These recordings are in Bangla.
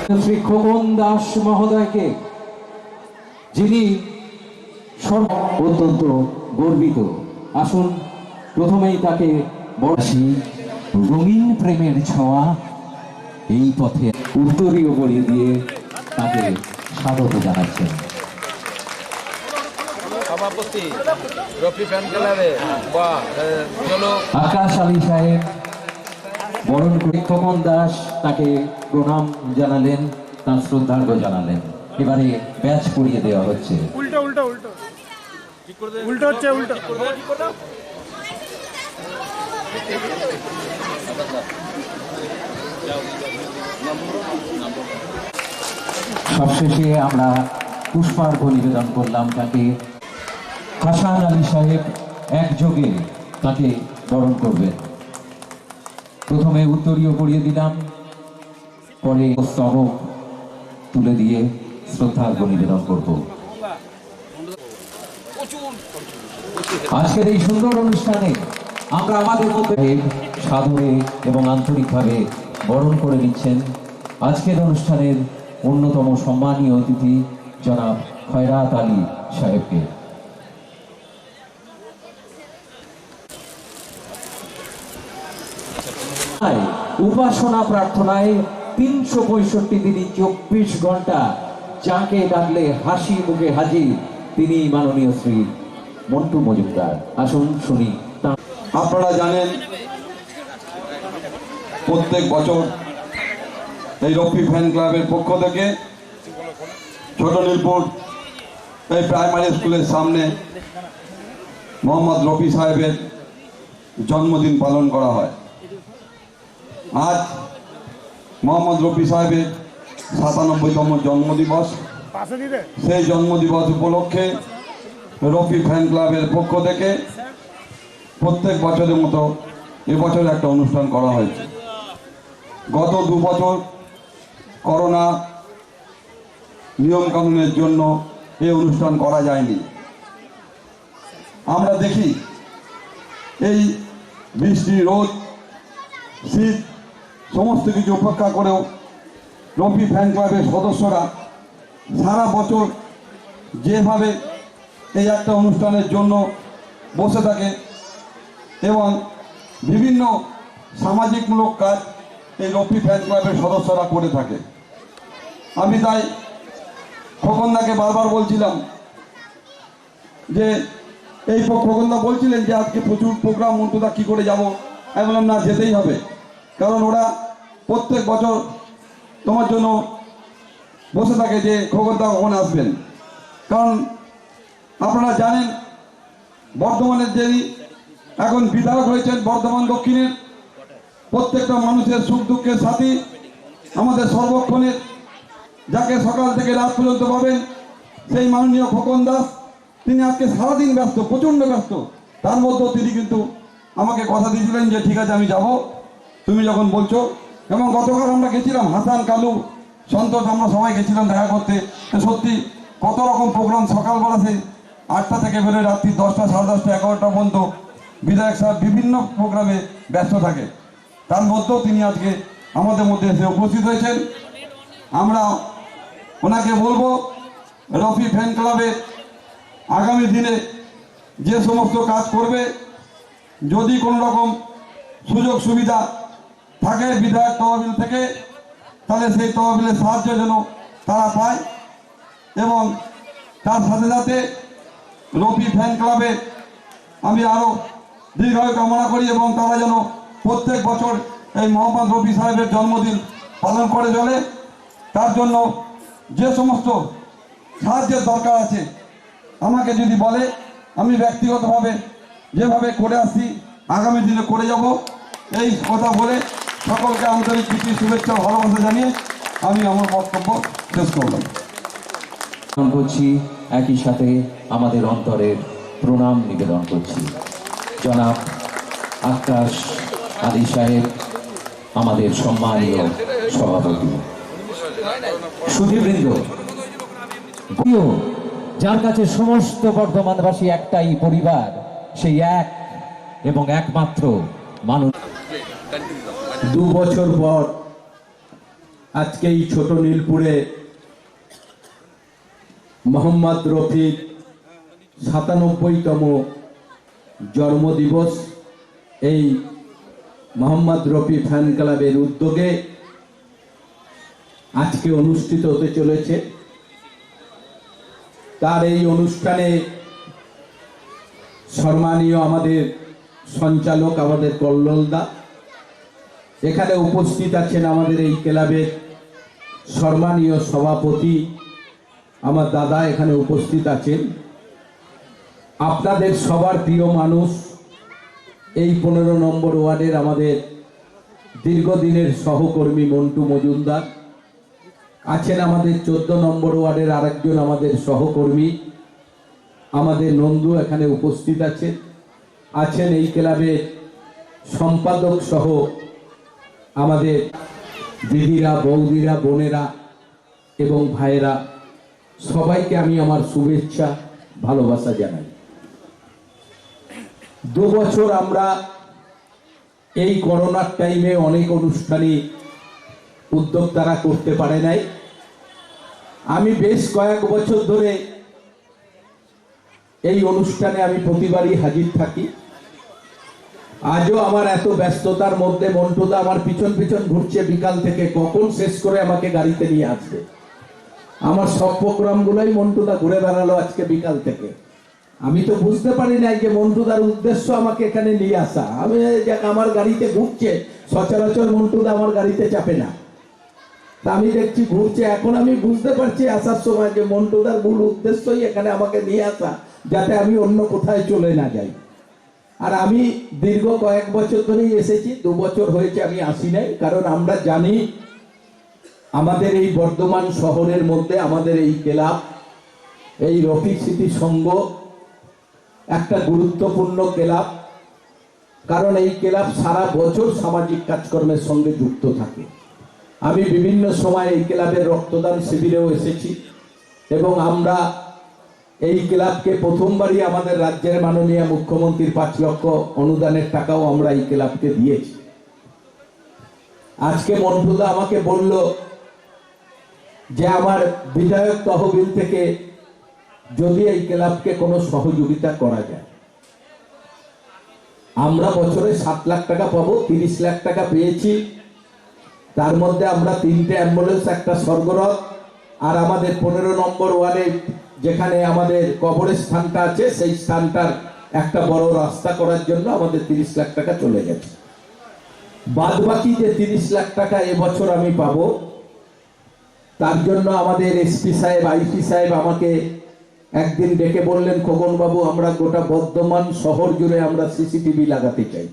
শ্রী খোকন দাস মহোদয়কে, যিনি অত্যন্ত গর্বিত। আসুন প্রথমেই তাকে বর্ষি রঙিন প্রেমের ছোঁয়া এই পথে উত্তরীয় পরিয়ে দিয়ে তাকে স্বাগত জানাচ্ছেন। আকাশ আলী সাহেব বরণ করে খোকন দাস তাকে প্রণাম জানালেন, তার শ্রদ্ধার্ঘ্য জানালেন। এবারে ব্যাচ পরিয়ে দেওয়া হচ্ছে। উল্টো উল্টো উল্টো উল্টো হচ্ছে উল্টো। সবশেষে আমরা পুষ্পার্ঘ নিবেদন করলাম তাকে। হাসান আলী সাহেব একযোগে তাকে বরণ করবেন। প্রথমে উত্তরীয় পরিয়ে দিলাম, পরে স্তবক তুলে দিয়ে শ্রদ্ধার্ঘ্য নিবেদন করব। আজকের এই সুন্দর অনুষ্ঠানে আমরা আমাদের মধ্যে সাদরে এবং আন্তরিকভাবে বরণ করে নিচ্ছেন আজকের অনুষ্ঠানের অন্যতম সম্মানীয় অতিথি জনাব খয়রাত আলী সাহেবকে। উপাসনা প্রার্থনায় 365 দিনই 24 ঘন্টা যাকে ডাকলে হাসি মুখে হাজির, তিনি মাননীয় শ্রী মন্টু মজুমদার। আসুন শুনি। আপনারা জানেন প্রত্যেক বছর এই রফি ফ্যান ক্লাবের পক্ষ থেকে ছোট নীলপুর এই প্রাইমারি স্কুলের সামনে মোহাম্মদ রফি সাহেবের জন্মদিন পালন করা হয়। আজ মোহাম্মদ রফি সাহেবের 97তম জন্মদিবস। সেই জন্মদিবস উপলক্ষে রফি ফ্যান ক্লাবের পক্ষ থেকে প্রত্যেক বছরের মতো এবছর একটা অনুষ্ঠান করা হয়েছে। গত 2 বছর করোনা নিয়মকানুনের জন্য এই অনুষ্ঠান করা যায়নি। আমরা দেখি এই বৃষ্টি, রোদ, শীত সমস্ত কিছু উপেক্ষা করেও রফি ফ্যান ক্লাবের সদস্যরা সারা বছর যেভাবে এই একটা অনুষ্ঠানের জন্য বসে থাকে এবং বিভিন্ন সামাজিকমূলক কাজ এই রফি ফ্যান ক্লাবের সদস্যরা করে থাকে। আমি তাই খোকনদাকে বারবার বলছিলাম যে এই খোকনদা বলছিলেন যে আজকে প্রচুর প্রোগ্রাম, মন্টুদা কী করে যাব। আমি বললাম না, যেতেই হবে, কারণ ওরা প্রত্যেক বছর তোমার জন্য বসে থাকে যে খোকনদা কখন আসবেন। কারণ আপনারা জানেন বর্ধমানের যিনি এখন বিধায়ক হয়েছেন বর্ধমান দক্ষিণের, প্রত্যেকটা মানুষের সুখ দুঃখের সাথী, আমাদের সর্বক্ষণের, যাকে সকাল থেকে রাত পর্যন্ত পাবেন, সেই মাননীয় খোকন দাস, তিনি আজকে সারাদিন ব্যস্ত, প্রচণ্ড ব্যস্ত। তার মধ্যেও তিনি কিন্তু আমাকে কথা দিয়েছিলেন যে ঠিক আছে আমি যাব, তুমি যখন বলছো। এবং গতকাল আমরা গেছিলাম, হাসান, কালু, সন্তোষ, আমরা সবাই গেছিলাম দেখা করতে। সত্যি কত রকম প্রোগ্রাম, সকালবেলা সেই 8টা থেকে বেরোয় রাত্রি 10টা, 10:30, 11টা পর্যন্ত বিধায়ক সাহেব বিভিন্ন প্রোগ্রামে ব্যস্ত থাকে। তার মধ্যেও তিনি আজকে আমাদের মধ্যে এসে উপস্থিত হয়েছেন। আমরা ওনাকে বলবো রফি ফ্যান ক্লাবে আগামী দিনে যে সমস্ত কাজ করবে, যদি কোনো রকম সুযোগ সুবিধা থাকে বিধায়ক তহবিল থেকে, তাহলে সেই তহবিলের সাহায্য যেন তারা পায়। এবং তার সাথে সাথে রফি ফ্যান ক্লাবে আমি আরও দীর্ঘায়ু কামনা করি এবং তারা যেন প্রত্যেক বছর এই মোহাম্মদ রফি সাহেবের জন্মদিন পালন করে চলে। তার জন্য যে সমস্ত সাহায্যের দরকার আছে আমাকে যদি বলে, আমি ব্যক্তিগতভাবে যেভাবে করে আসছি আগামী দিনে করে যাব। এই কথা বলে সকলকে আন্তরিক প্রীতি, শুভেচ্ছা, ভালোবাসা জানিয়ে আমি আমার বক্তব্য শেষ করলাম। করছি একই সাথে আমাদের অন্তরের প্রণাম নিবেদন করছি জনাব আকাশ আলী সাহেব, আমাদের সম্মানীয় সভাপতি। সুধীবৃন্দ, যার কাছে সমস্ত বর্ধমানবাসী একটাই পরিবার, সেই এক এবং একমাত্র মানুষ। 2 বছর পর আজকে এই ছোট নীলপুরে মোহাম্মদ রফিক 97তম জন্মদিবস এই মোহাম্মদ রফি ফ্যান ক্লাবের উদ্যোগে আজকে অনুষ্ঠিত হতে চলেছে। তার এই অনুষ্ঠানে সম্মানীয় আমাদের সঞ্চালক আমাদের কল্লোলদা, এখানে উপস্থিত আছেন আমাদের এই ক্লাবের সম্মানীয় সভাপতি আমার দাদা এখানে উপস্থিত আছেন, আপনাদের সবার প্রিয় মানুষ এই 15 নম্বর ওয়ার্ডের আমাদের দীর্ঘদিনের সহকর্মী মন্টু মজুমদার আছেন, আমাদের 14 নম্বর ওয়ার্ডের আরেকজন আমাদের সহকর্মী আমাদের নন্দু এখানে উপস্থিত আছেন এই ক্লাবের সম্পাদক সহ আমাদের দিদিরা, বৌদিরা, বোনেরা এবং ভাইয়েরা, সবাইকে আমি আমার শুভেচ্ছা ভালোবাসা জানাই। 2 বছর আমরা এই করোনার টাইমে অনেক অনুষ্ঠানই উদ্যোক্তারা করতে পারে নাই। আমি বেশ কয়েক বছর ধরে এই অনুষ্ঠানে আমি প্রতিবারই হাজির থাকি। আজও আমার এত ব্যস্ততার মধ্যে মন্টুদা আমার পিছন পিছন ঘুরছে বিকাল থেকে, কখন শেষ করে আমাকে গাড়িতে নিয়ে আসবে। আমার সব প্রোগ্রামগুলোই মন্টুদা ঘুরে বেড়ালো আজকে বিকাল থেকে। আমি তো বুঝতে পারি নাই যে মন্টুদার উদ্দেশ্য আমাকে এখানে নিয়ে আসা। আমি আমার গাড়িতে ঘুরছে, সচরাচর মন্টুদা আমার গাড়িতে চাপে না, তা আমি দেখছি ঘুরছে। এখন আমি বুঝতে পারছি আসার সময় যে মন্টুদার মূল উদ্দেশ্যই এখানে আমাকে নিয়ে আসা, যাতে আমি অন্য কোথায় চলে না যাই। আর আমি দীর্ঘ কয়েক বছর ধরেই এসেছি, 2 বছর হয়েছে আমি আসি নাই। কারণ আমরা জানি আমাদের এই বর্ধমান শহরের মধ্যে আমাদের এই ক্লাব, এই রফিক স্মৃতি সংঘ একটা গুরুত্বপূর্ণ ক্লাব। কারণ এই ক্লাব সারা বছর সামাজিক কাজকর্মের সঙ্গে যুক্ত থাকে। আমি বিভিন্ন সময় এই ক্লাবের রক্তদান শিবিরেও এসেছি এবং আমরা এই ক্লাবকে প্রথমবারই আমাদের রাজ্যের মাননীয় মুখ্যমন্ত্রীর 5 লক্ষ অনুদানের টাকাও আমরা এই ক্লাবকে দিয়েছি। আজকে মন্টুদা আমাকে বলল যে আমার বিধায়ক তহবিল থেকে যদি এই ক্লাবকে কোনো সহযোগিতা করা যায়। আমরা বছরে 7 লাখ টাকা পাবো, 30 লাখ টাকা পেয়েছি। তার মধ্যে আমরা 3টে অ্যাম্বুলেন্স, একটা স্বর্গরথ, আর আমাদের 15 নম্বর ওয়ার্ডে যেখানে আমাদের কবরের স্থানটা আছে সেই স্থানটার একটা বড় রাস্তা করার জন্য আমাদের 30 লাখ টাকা চলে গেছে। বাদ বাকি যে 30 লাখ টাকা এবছর আমি পাবো, তার জন্য আমাদের এসপি সাহেব, আইপি সাহেব আমাকে একদিন ডেকে বললেন, খোকন বাবু আমরা গোটা বর্ধমান শহর জুড়ে আমরা সিসিটিভি লাগাতে চাই,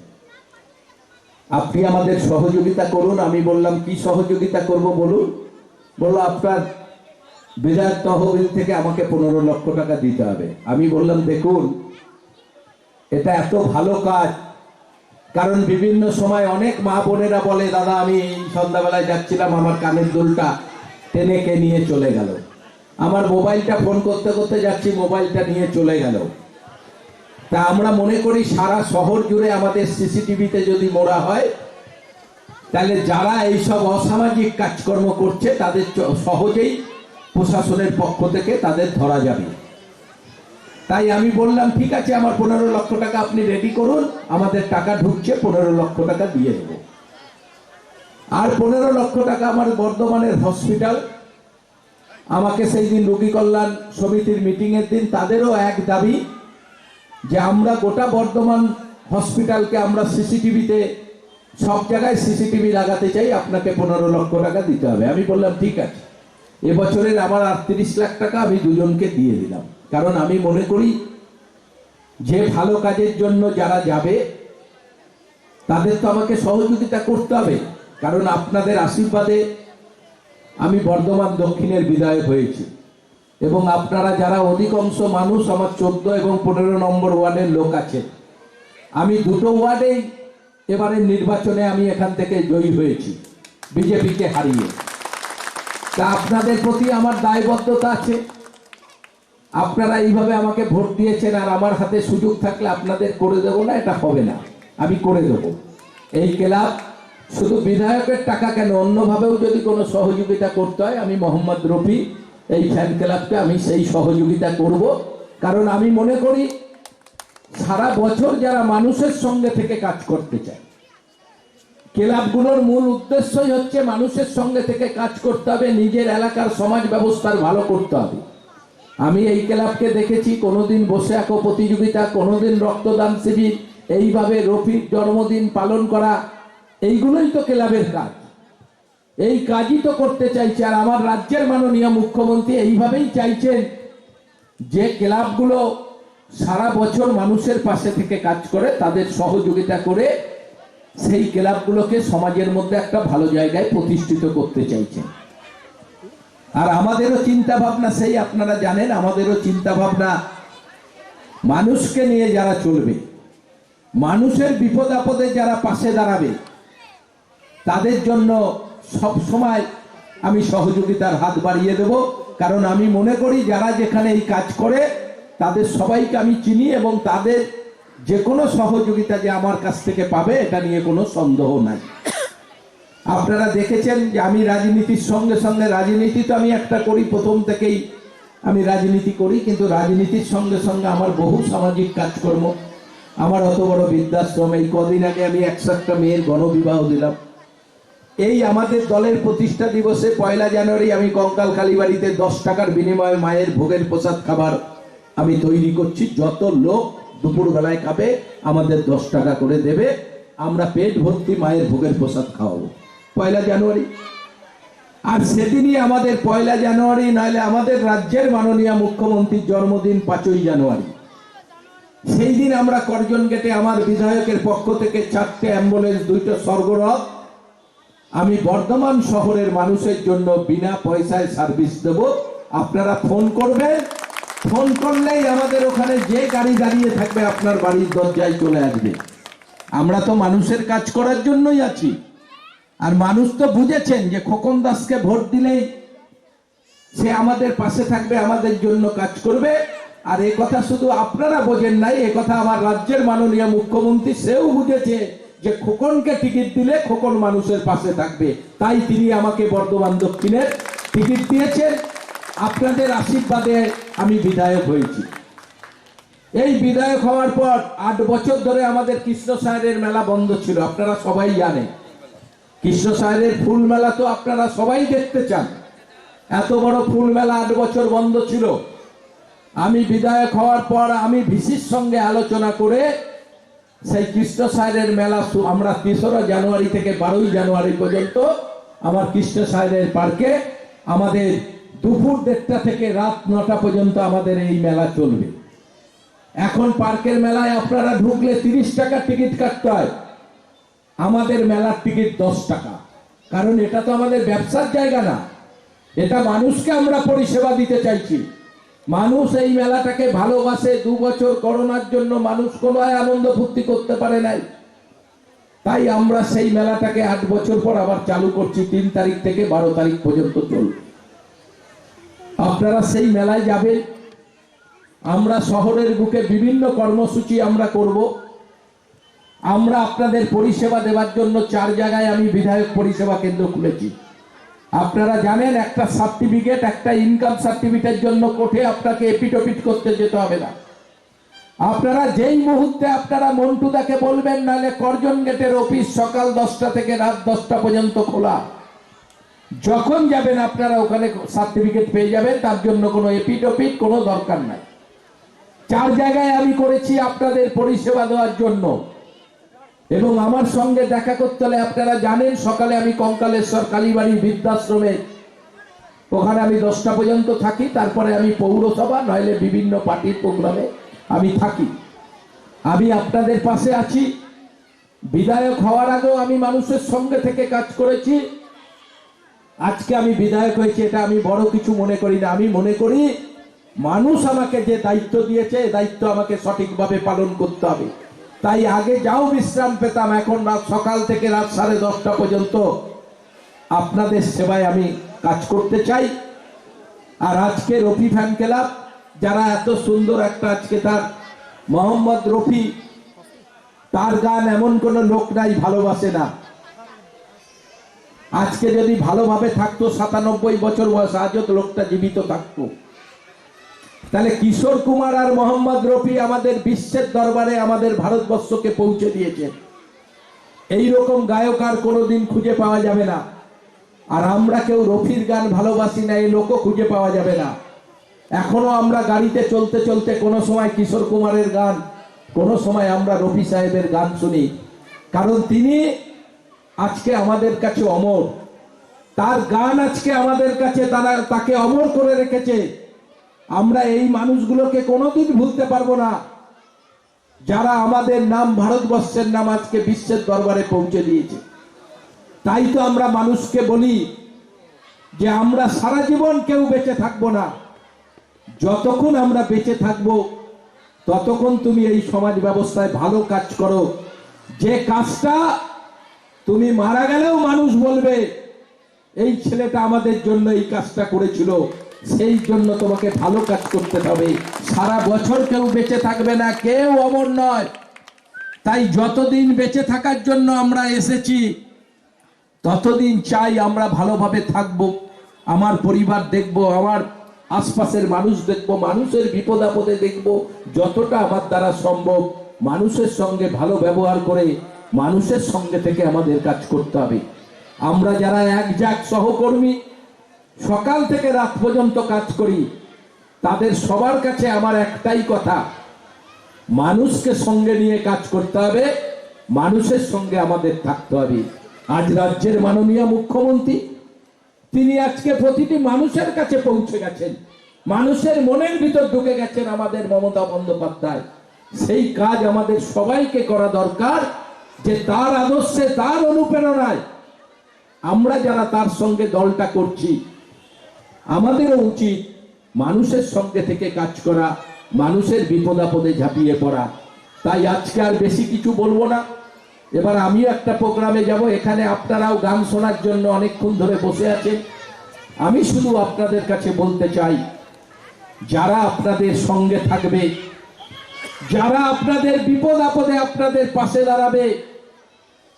আপনি আমাদের সহযোগিতা করুন। আমি বললাম কি সহযোগিতা করব বলুন? বললো আপনার বিধায়ক তহবিল থেকে আমাকে 15 লক্ষ টাকা দিতে হবে। আমি বললাম দেখুন এটা এত ভালো কাজ, কারণ বিভিন্ন সময় অনেক মা বোনেরা বলে দাদা আমি সন্ধ্যাবেলায় যাচ্ছিলাম, আমার কানের দুলটা টেনে কে নিয়ে চলে গেল, আমার মোবাইলটা ফোন করতে করতে যাচ্ছি মোবাইলটা নিয়ে চলে গেল। তা আমরা মনে করি সারা শহর জুড়ে আমাদের সিসিটিভিতে যদি মোড়া হয়, তাহলে যারা এইসব অসামাজিক কাজকর্ম করছে তাদের সহজেই প্রশাসনের পক্ষ থেকে তাদের ধরা যাবে। তাই আমি বললাম ঠিক আছে আমার 15 লক্ষ টাকা আপনি রেডি করুন, আমাদের টাকা ঢুকছে, 15 লক্ষ টাকা দিয়ে দেব। আর 15 লক্ষ টাকা আমার বর্ধমানের হসপিটাল, আমাকে সেই দিন রোগী কল্যাণ সমিতির মিটিংয়ের দিন তাদেরও এক দাবি যে আমরা গোটা বর্ধমান হসপিটালকে আমরা সিসিটিভিতে সব জায়গায় সিসিটিভি লাগাতে চাই, আপনাকে 15 লক্ষ টাকা দিতে হবে। আমি বললাম ঠিক আছে, এবছরের আমার 38 লাখ টাকা আমি দুজনকে দিয়ে দিলাম। কারণ আমি মনে করি যে ভালো কাজের জন্য যারা যাবে তাদের তো আমাকে সহযোগিতা করতে হবে। কারণ আপনাদের আশীর্বাদে আমি বর্ধমান দক্ষিণের বিধায়ক হয়েছি এবং আপনারা যারা অধিকাংশ মানুষ আমার 14 এবং 15 নম্বর ওয়ার্ডের লোক আছে, আমি 2টো ওয়ার্ডেই এবারে নির্বাচনে আমি এখান থেকে জয়ী হয়েছি বিজেপিকে হারিয়ে। তা আপনাদের প্রতি আমার দায়বদ্ধতা আছে। আপনারা এইভাবে আমাকে ভোট দিয়েছেন, আর আমার হাতে সুযোগ থাকলে আপনাদের করে দেব না, এটা হবে না, আমি করে দেব। এই ক্লাব শুধু বিধায়কের টাকা কেন, অন্যভাবেও যদি কোনো সহযোগিতা করতে হয়, আমি মোহাম্মদ রফি এই ফ্যান ক্লাবকে আমি সেই সহযোগিতা করব। কারণ আমি মনে করি সারা বছর যারা মানুষের সঙ্গে থেকে কাজ করতে চায়, ক্লাবগুলোর মূল উদ্দেশ্যই হচ্ছে মানুষের সঙ্গে থেকে কাজ করতে হবে, নিজের এলাকার সমাজ ব্যবস্থার ভালো করতে হবে। আমি এই ক্লাবকে দেখেছি কোনোদিন বসে আঁকো প্রতিযোগিতা, কোনোদিন রক্তদান শিবির, এইভাবে রফির জন্মদিন পালন করা, এইগুলোই তো ক্লাবের কাজ। এই কাজই তো করতে চাইছে। আর আমার রাজ্যের মাননীয় মুখ্যমন্ত্রী এইভাবেই চাইছেন যে ক্লাবগুলো সারা বছর মানুষের পাশে থেকে কাজ করে, তাদের সহযোগিতা করে সেই ক্লাবগুলোকে সমাজের মধ্যে একটা ভালো জায়গায় প্রতিষ্ঠিত করতে চাইছেন। আর আমাদেরও চিন্তা ভাবনা সেই, আপনারা জানেন আমাদেরও চিন্তা ভাবনা মানুষকে নিয়ে যারা চলবে, মানুষের বিপদ আপদে যারা পাশে দাঁড়াবে, তাদের জন্য সব সময় আমি সহযোগিতার হাত বাড়িয়ে দেব। কারণ আমি মনে করি যারা যেখানে এই কাজ করে তাদের সবাইকে আমি চিনি, এবং তাদের যে কোনো সহযোগিতা যে আমার কাছ থেকে পাবে এটা নিয়ে কোনো সন্দেহ নাই। আপনারা দেখেছেন যে আমি রাজনীতির সঙ্গে সঙ্গে, রাজনীতি তো আমি একটা করি, প্রথম থেকেই আমি রাজনীতি করি, কিন্তু রাজনীতির সঙ্গে সঙ্গে আমার বহু সামাজিক কাজকর্ম, আমার অত বড় বৃদ্ধাশ্রম, এই কদিন আগে আমি 101টা মেয়ের গণবিবাহ দিলাম। এই আমাদের দলের প্রতিষ্ঠা দিবসে 1 জানুয়ারি আমি কঙ্কাল কালীবাড়িতে 10 টাকার বিনিময়ে মায়ের ভোগের প্রসাদ খাবার আমি তৈরি করছি। যত লোক দুপুর বেলায় খাবে আমাদের 10 টাকা করে দেবে, আমরা পেট ভর্তি মায়ের ভোগের প্রসাদ খাওয়াবো 1 জানুয়ারি। আর সেদিনই আমাদের 1 জানুয়ারি, নইলে আমাদের রাজ্যের মাননীয় মুখ্যমন্ত্রীর জন্মদিন 5 জানুয়ারি। সেই দিন আমরা করজন গেটে আমার বিধায়কের পক্ষ থেকে 4টে অ্যাম্বুলেন্স, 2টো স্বর্গরথ আমি বর্ধমান শহরের মানুষের জন্য বিনা পয়সায় সার্ভিস দেব। আপনারা ফোন করবেন, ফোন করলেই আমাদের ওখানে যে গাড়ি দাঁড়িয়ে থাকবে আপনার বাড়ির দরজায় চলে আসবে। আমরা তো মানুষের কাজ করার জন্যই আছি। আর মানুষ তো বুঝেছেন যে খোকন দাসকে ভোট দিলেই সে আমাদের পাশে থাকবে, আমাদের জন্য কাজ করবে। আর এই কথা শুধু আপনারা বোঝেন নাই, এই কথা আমার রাজ্যের মাননীয় মুখ্যমন্ত্রী সেও বুঝেছে যে খোকনকে টিকিট দিলে খোকন মানুষের পাশে থাকবে, তাই তিনি আমাকে বর্ধমান দক্ষিণের টিকিট দিয়েছেন। আপনাদের আশীর্বাদে আমি বিধায়ক হয়েছি। এই বিধায়ক হওয়ার পর 8 বছর ধরে আমাদের কৃষ্ণসায়রের মেলা বন্ধ ছিল, আপনারা সবাই জানেন। কৃষ্ণসায়রের ফুল মেলা তো আপনারা সবাই দেখতে চান, এত বড় ফুল মেলা 8 বছর বন্ধ ছিল। আমি বিধায়ক হওয়ার পর আমি ভিসির সঙ্গে আলোচনা করে সেই কৃষ্ণসায়রের মেলা আমরা 3রা জানুয়ারি থেকে 12ই জানুয়ারি পর্যন্ত আমার কৃষ্ণসায়রের পার্কে আমাদের দুপুর 1:30টা থেকে রাত 9টা পর্যন্ত আমাদের এই মেলা চলবে। এখন পার্কের মেলায় আপনারা ঢুকলে 30 টাকা টিকিট কাটতে হয়, আমাদের মেলার টিকিট 10 টাকা। কারণ এটা তো আমাদের ব্যবসার জায়গা না, এটা মানুষকে আমরা পরিষেবা দিতে চাইছি। মানুষ এই মেলাটাকে ভালোবাসে। 2 বছর করোনার জন্য মানুষ কোনো আনন্দ ফুর্তি করতে পারে নাই, তাই আমরা সেই মেলাটাকে 8 বছর পর আবার চালু করছি। 3 তারিখ থেকে 12 তারিখ পর্যন্ত চলবে। আপনারা সেই মেলায় যাবেন। আমরা শহরের বুকে বিভিন্ন কর্মসূচি আমরা করব। আমরা আপনাদের পরিষেবা দেওয়ার জন্য 4 জায়গায় আমি বিধায়ক পরিষেবা কেন্দ্র খুলেছি। আপনারা জানেন একটা সার্টিফিকেট, একটা ইনকাম সার্টিফিকেটের জন্য কোর্টে আপনাকে এপিটপিট করতে যেতে হবে না। আপনারা যেই মুহূর্তে আপনারা মন্টুদাকে বলবেন, নাহলে করজন গেটের অফিস সকাল 10টা থেকে রাত 10টা পর্যন্ত খোলা, যখন যাবেন আপনারা ওখানে সার্টিফিকেট পেয়ে যাবেন। তার জন্য কোনো এপিটপিট কোনো দরকার নাই। 4 জায়গায় আমি করেছি আপনাদের পরিষেবা দেওয়ার জন্য। এবং আমার সঙ্গে দেখা করতে হলে আপনারা জানেন সকালে আমি কঙ্কালেশ্বর কালীবাড়ি বৃদ্ধাশ্রমে ওখানে আমি 10টা পর্যন্ত থাকি, তারপরে আমি পৌরসভা নইলে বিভিন্ন পার্টির প্রোগ্রামে আমি থাকি। আমি আপনাদের পাশে আছি। বিধায়ক হওয়ার আগেও আমি মানুষের সঙ্গে থেকে কাজ করেছি। আজকে আমি বিধায়ক হয়েছি, এটা আমি বড় কিছু মনে করি না। আমি মনে করি মানুষ আমাকে যে দায়িত্ব দিয়েছে, এই দায়িত্ব আমাকে সঠিকভাবে পালন করতে হবে। তাই আগে যাও বিশ্রাম পেতাম, এখন রাত সকাল থেকে রাত 10:30টা পর্যন্ত আপনাদের সেবায় আমি কাজ করতে চাই। আর আজকে রফি ফ্যান ক্লাব যারা এত সুন্দর একটা, আজকে তার মোহাম্মদ রফি, তার গান এমন কোন লোক নাই ভালোবাসে না। আজকে যদি ভালোভাবে থাকতো 97 বছর বয়স, আজও তো লোকটা জীবিত থাকতো। তাহলে কিশোর কুমার আর মোহাম্মদ রফি আমাদের বিশ্বের দরবারে আমাদের ভারতবর্ষকে পৌঁছে দিয়েছেন। এই রকম গায়ক আর কোনোদিন খুঁজে পাওয়া যাবে না। আর আমরা কেউ রফির গান ভালোবাসি না, এই লোকও খুঁজে পাওয়া যাবে না। এখনো আমরা গাড়িতে চলতে চলতে কোনো সময় কিশোর কুমারের গান, কোনো সময় আমরা রফি সাহেবের গান শুনি, কারণ তিনি আজকে আমাদের কাছে অমর। তার গান আজকে আমাদের কাছে তাকে অমর করে রেখেছে। আমরা এই মানুষগুলোকে কোনোদিন ভুলতে পারবো না, যারা আমাদের নাম, ভারতবর্ষের নাম আজকে বিশ্বের দরবারে পৌঁছে দিয়েছে। তাই তো আমরা মানুষকে বলি যে আমরা সারা জীবন কেউ বেঁচে থাকবো না, যতক্ষণ আমরা বেঁচে থাকবো ততক্ষণ তুমি এই সমাজ ব্যবস্থায় ভালো কাজ করো, যে কাজটা তুমি মারা গেলেও মানুষ বলবে এই ছেলেটা আমাদের জন্য এই কাজটা করেছিল। সেই জন্য তোমাকে ভালো কাজ করতে হবে। সারা বছর কেউ বেঁচে থাকবে না, কেউ অমর নয়। তাই যতদিন বেঁচে থাকার জন্য আমরা এসেছি ততদিন চাই আমরা ভালোভাবে থাকবো, আমার পরিবার দেখবো, আমার আশপাশের মানুষ দেখবো, মানুষের বিপদ আপদে দেখবো। যতটা আমার দ্বারা সম্ভব মানুষের সঙ্গে ভালো ব্যবহার করে মানুষের সঙ্গে থেকে আমাদের কাজ করতে হবে। আমরা যারা একজাক সহকর্মী সকাল থেকে রাত পর্যন্ত কাজ করি, তাদের সবার কাছে আমার একটাই কথা, মানুষকে সঙ্গে নিয়ে কাজ করতে হবে, মানুষের সঙ্গে আমাদের থাকতে হবে। আজ রাজ্যের মাননীয় মুখ্যমন্ত্রী, তিনি আজকে প্রতিটি মানুষের কাছে পৌঁছে গেছেন, মানুষের মনের ভিতর ঢুকে গেছেন আমাদের মমতা বন্দ্যোপাধ্যায়। সেই কাজ আমাদের সবাইকে করা দরকার, যে তার আদর্শে, তার অনুপ্রেরণায় আমরা যারা তার সঙ্গে দলটা করছি, আমাদেরও উচিত মানুষের সঙ্গে থেকে কাজ করা, মানুষের বিপদ আপদে ঝাঁপিয়ে পড়া। তাই আজকে আর বেশি কিছু বলবো না। এবার আমিও একটা প্রোগ্রামে যাব, এখানে আপনারাও গান শোনার জন্য অনেকক্ষণ ধরে বসে আছেন। আমি শুধু আপনাদের কাছে বলতে চাই, যারা আপনাদের সঙ্গে থাকবে, যারা আপনাদের বিপদ আপদে আপনাদের পাশে দাঁড়াবে,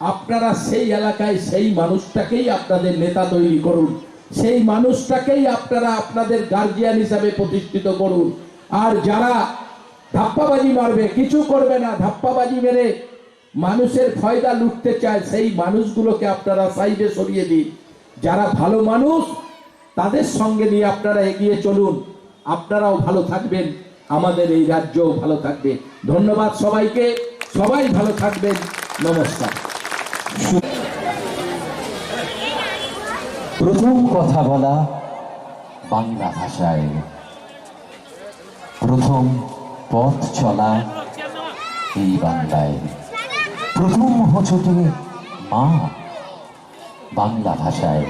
আপনারা সেই এলাকায় সেই মানুষটাকেই আপনাদের নেতা তৈরি করুন, সেই মানুষটাকেই আপনারা আপনাদের গার্জিয়ান হিসাবে প্রতিষ্ঠিত করুন। আর যারা ধাপ্পাবাজি মারবে, কিছু করবে না, ধাপ্পাবাজি মেরে মানুষের ফয়দা লুটতে চায়, সেই মানুষগুলোকে আপনারা সাইডে সরিয়ে দিন। যারা ভালো মানুষ তাদের সঙ্গে নিয়ে আপনারা এগিয়ে চলুন, আপনারাও ভালো থাকবেন, আমাদের এই রাজ্যও ভালো থাকবে। ধন্যবাদ সবাইকে, সবাই ভালো থাকবেন, নমস্কার। প্রথম কথা বলা বাংলা ভাষায়, প্রথম পথ চলা এই বাংলায়, প্রথম হোঁচটে মা বাংলা ভাষায়,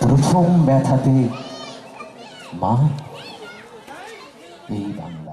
প্রথম ব্যথাতে মা এই বাংলা।